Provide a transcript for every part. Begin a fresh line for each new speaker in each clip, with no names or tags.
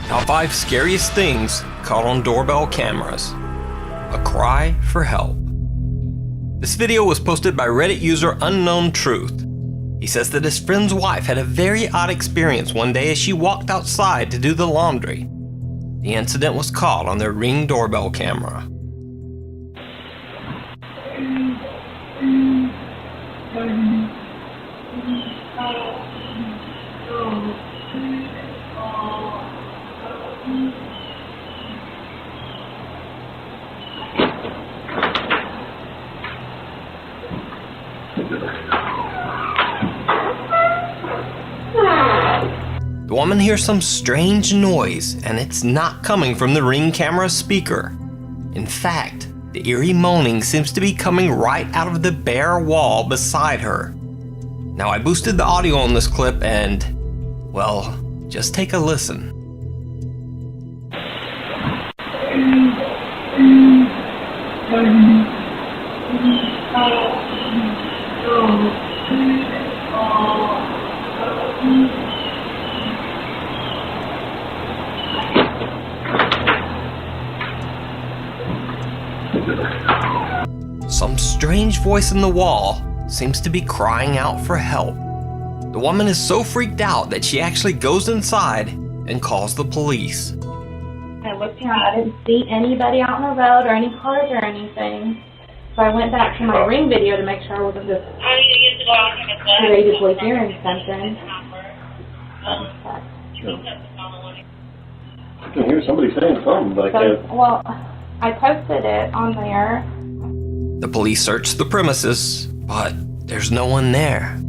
Top 5 scariest things caught on doorbell cameras. A cry for help. This video was posted by Reddit user Unknown Truth. He says that his friend's wife had a very odd experience one day as she walked outside to do the laundry. The incident was caught on their Ring doorbell camera. The woman hears some strange noise, and it's not coming from the Ring camera speaker. In fact, the eerie moaning seems to be coming right out of the bare wall beside her. Now, I boosted the audio on this clip and, well, just take a listen. Some strange voice in the wall seems to be crying out for help. The woman is so freaked out that she actually goes inside and calls the police.
I looked around, I didn't see anybody out on the road or any cars or anything. So I went back to my Ring video to make sure I wasn't just courageously hearing something.
I can hear somebody saying something, but I can't.
Well, I posted it on there.
The police search the premises, but there's no one there.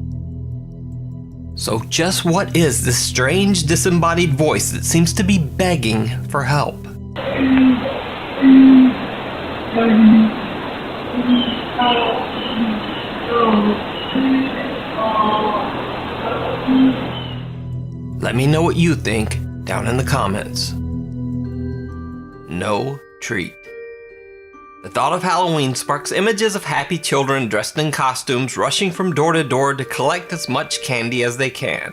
So just what is this strange disembodied voice that seems to be begging for help? Let me know what you think down in the comments. No treat. The thought of Halloween sparks images of happy children dressed in costumes rushing from door to door to collect as much candy as they can.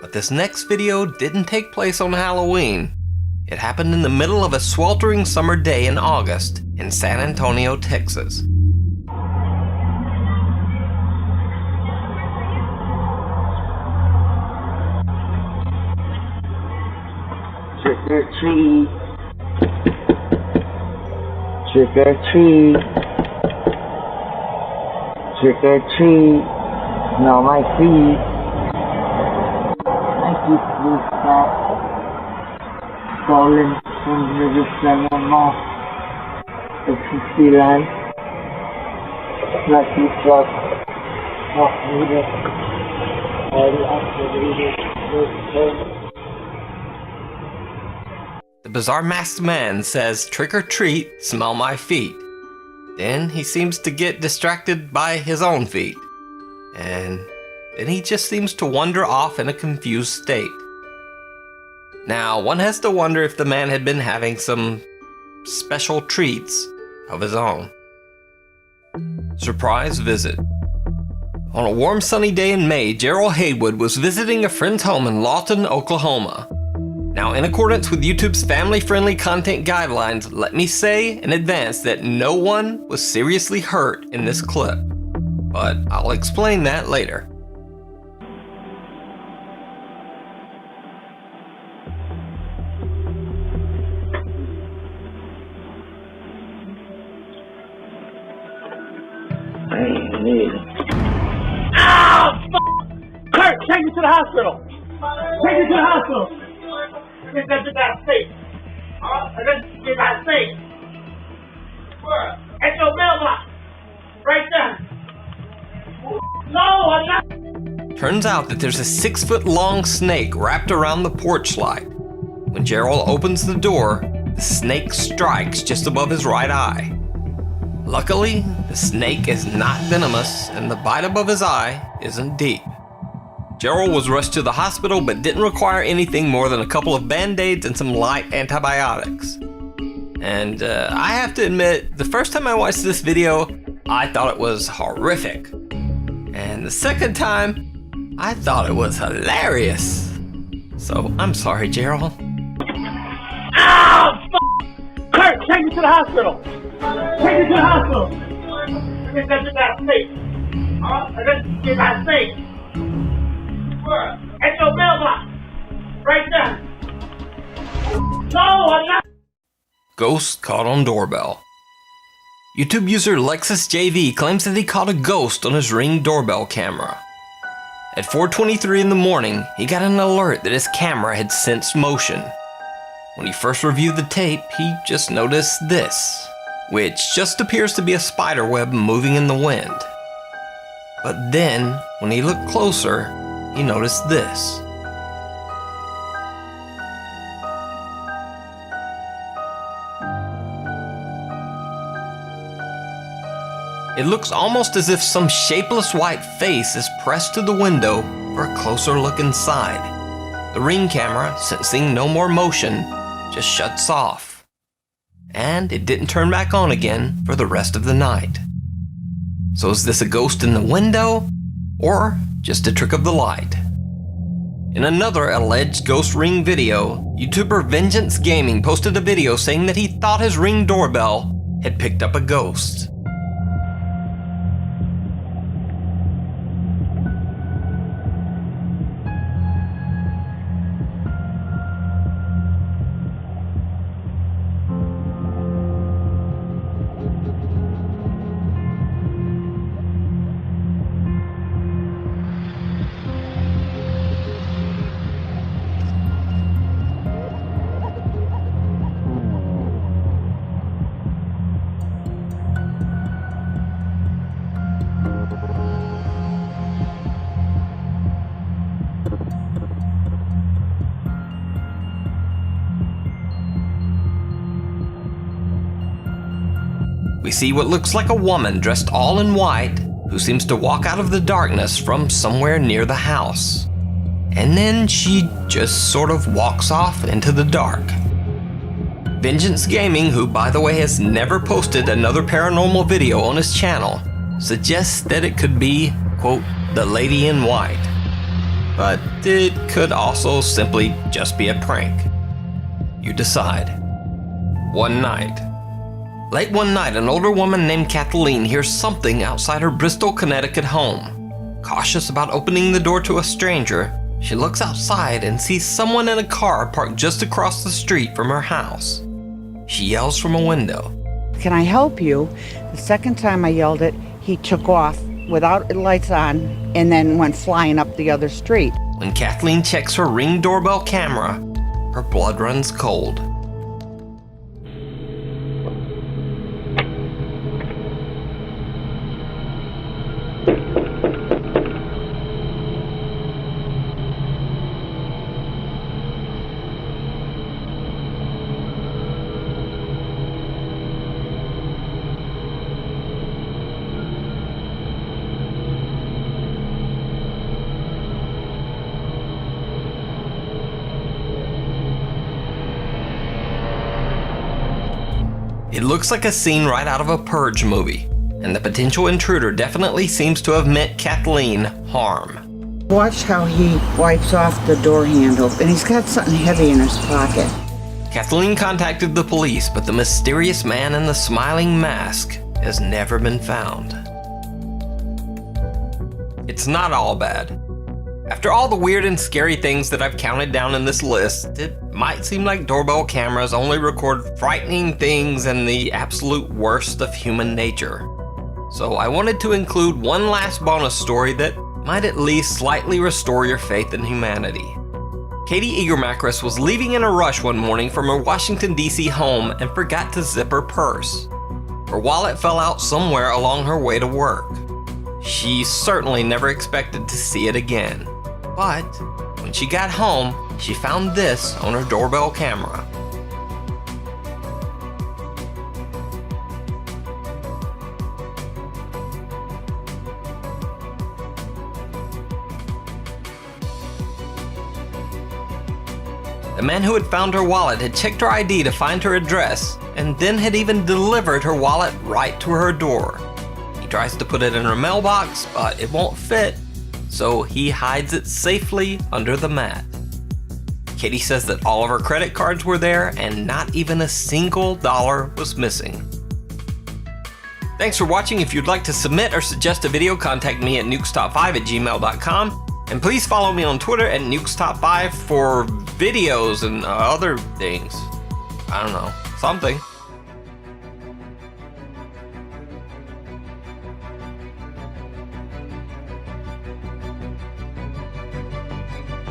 But this next video didn't take place on Halloween. It happened in the middle of a sweltering summer day in August in San Antonio, Texas.
Trick or treat. Trick or treat. Trick or treat. Smell my feet. Thank you, blue cat. Falling from the sun and moth. It's a sea life. Lucky truck. Off leader. All activated.
The bizarre masked man says, "Trick or treat, smell my feet." Then he seems to get distracted by his own feet. And then he just seems to wander off in a confused state. Now, one has to wonder if the man had been having some special treats of his own. Surprise visit. On a warm sunny day in May, Gerald Haywood was visiting a friend's home in Lawton, Oklahoma. Now, in accordance with YouTube's family-friendly content guidelines, let me say in advance that no one was seriously hurt in this clip. But I'll explain that later.
Kurt, take me to the hospital! Take me to the hospital! Get that safe. Get that safe. Where? At your mailbox. Right there. No, I'm not.
Turns out that there's a 6-foot-long snake wrapped around the porch light. When Gerald opens the door, the snake strikes just above his right eye. Luckily, the snake is not venomous and the bite above his eye isn't deep. Gerald was rushed to the hospital but didn't require anything more than a couple of band-aids and some light antibiotics. And I have to admit, the first time I watched this video, I thought it was horrific. And the second time, I thought it was hilarious. So I'm sorry, Gerald.
it to the hospital. Take it to the hospital. Get that safe. Get that safe. Where? At your mailbox. Right there. No, I'm not.
Ghost caught on doorbell. YouTube user LexusJV claims that he caught a ghost on his Ring doorbell camera. At 4:23 in the morning, he got an alert that his camera had sensed motion. When he first reviewed the tape, he just noticed this, which just appears to be a spider web moving in the wind. But then, when he looked closer, he noticed this. It looks almost as if some shapeless white face is pressed to the window for a closer look inside. The Ring camera, sensing no more motion, just shuts off. And it didn't turn back on again for the rest of the night. So is this a ghost in the window, or just a trick of the light? In another alleged ghost Ring video, YouTuber Vengeance Gaming posted a video saying that he thought his Ring doorbell had picked up a ghost. We see what looks like a woman dressed all in white who seems to walk out of the darkness from somewhere near the house. And then she just sort of walks off into the dark. Vengeance Gaming, who by the way has never posted another paranormal video on his channel, suggests that it could be, quote, the lady in white. But it could also simply just be a prank. You decide. One night. Late one night, an older woman named Kathleen hears something outside her Bristol, Connecticut home. Cautious about opening the door to a stranger, she looks outside and sees someone in a car parked just across the street from her house. She yells from a window,
Can I help you? The second time I yelled it, he took off without lights on and then went flying up the other street.
When Kathleen checks her Ring doorbell camera, her blood runs cold. It looks like a scene right out of a Purge movie, and the potential intruder definitely seems to have meant Kathleen harm.
Watch how he wipes off the door handle, and he's got something heavy in his pocket.
Kathleen contacted the police, but the mysterious man in the smiling mask has never been found. It's not all bad. After all the weird and scary things that I've counted down in this list, it might seem like doorbell cameras only record frightening things and the absolute worst of human nature. So I wanted to include one last bonus story that might at least slightly restore your faith in humanity. Katie Egermakris was leaving in a rush one morning from her Washington, D.C. home and forgot to zip her purse. Her wallet fell out somewhere along her way to work. She certainly never expected to see it again. But when she got home, she found this on her doorbell camera. The man who had found her wallet had checked her ID to find her address, and then had even delivered her wallet right to her door. He tries to put it in her mailbox, but it won't fit, so he hides it safely under the mat. Katie says that all of her credit cards were there and not even a single dollar was missing. Thanks for watching. If you'd like to submit or suggest a video, contact me at nukestop5@gmail.com. And please follow me on Twitter at nukestop5 for videos and other things. I don't know, something.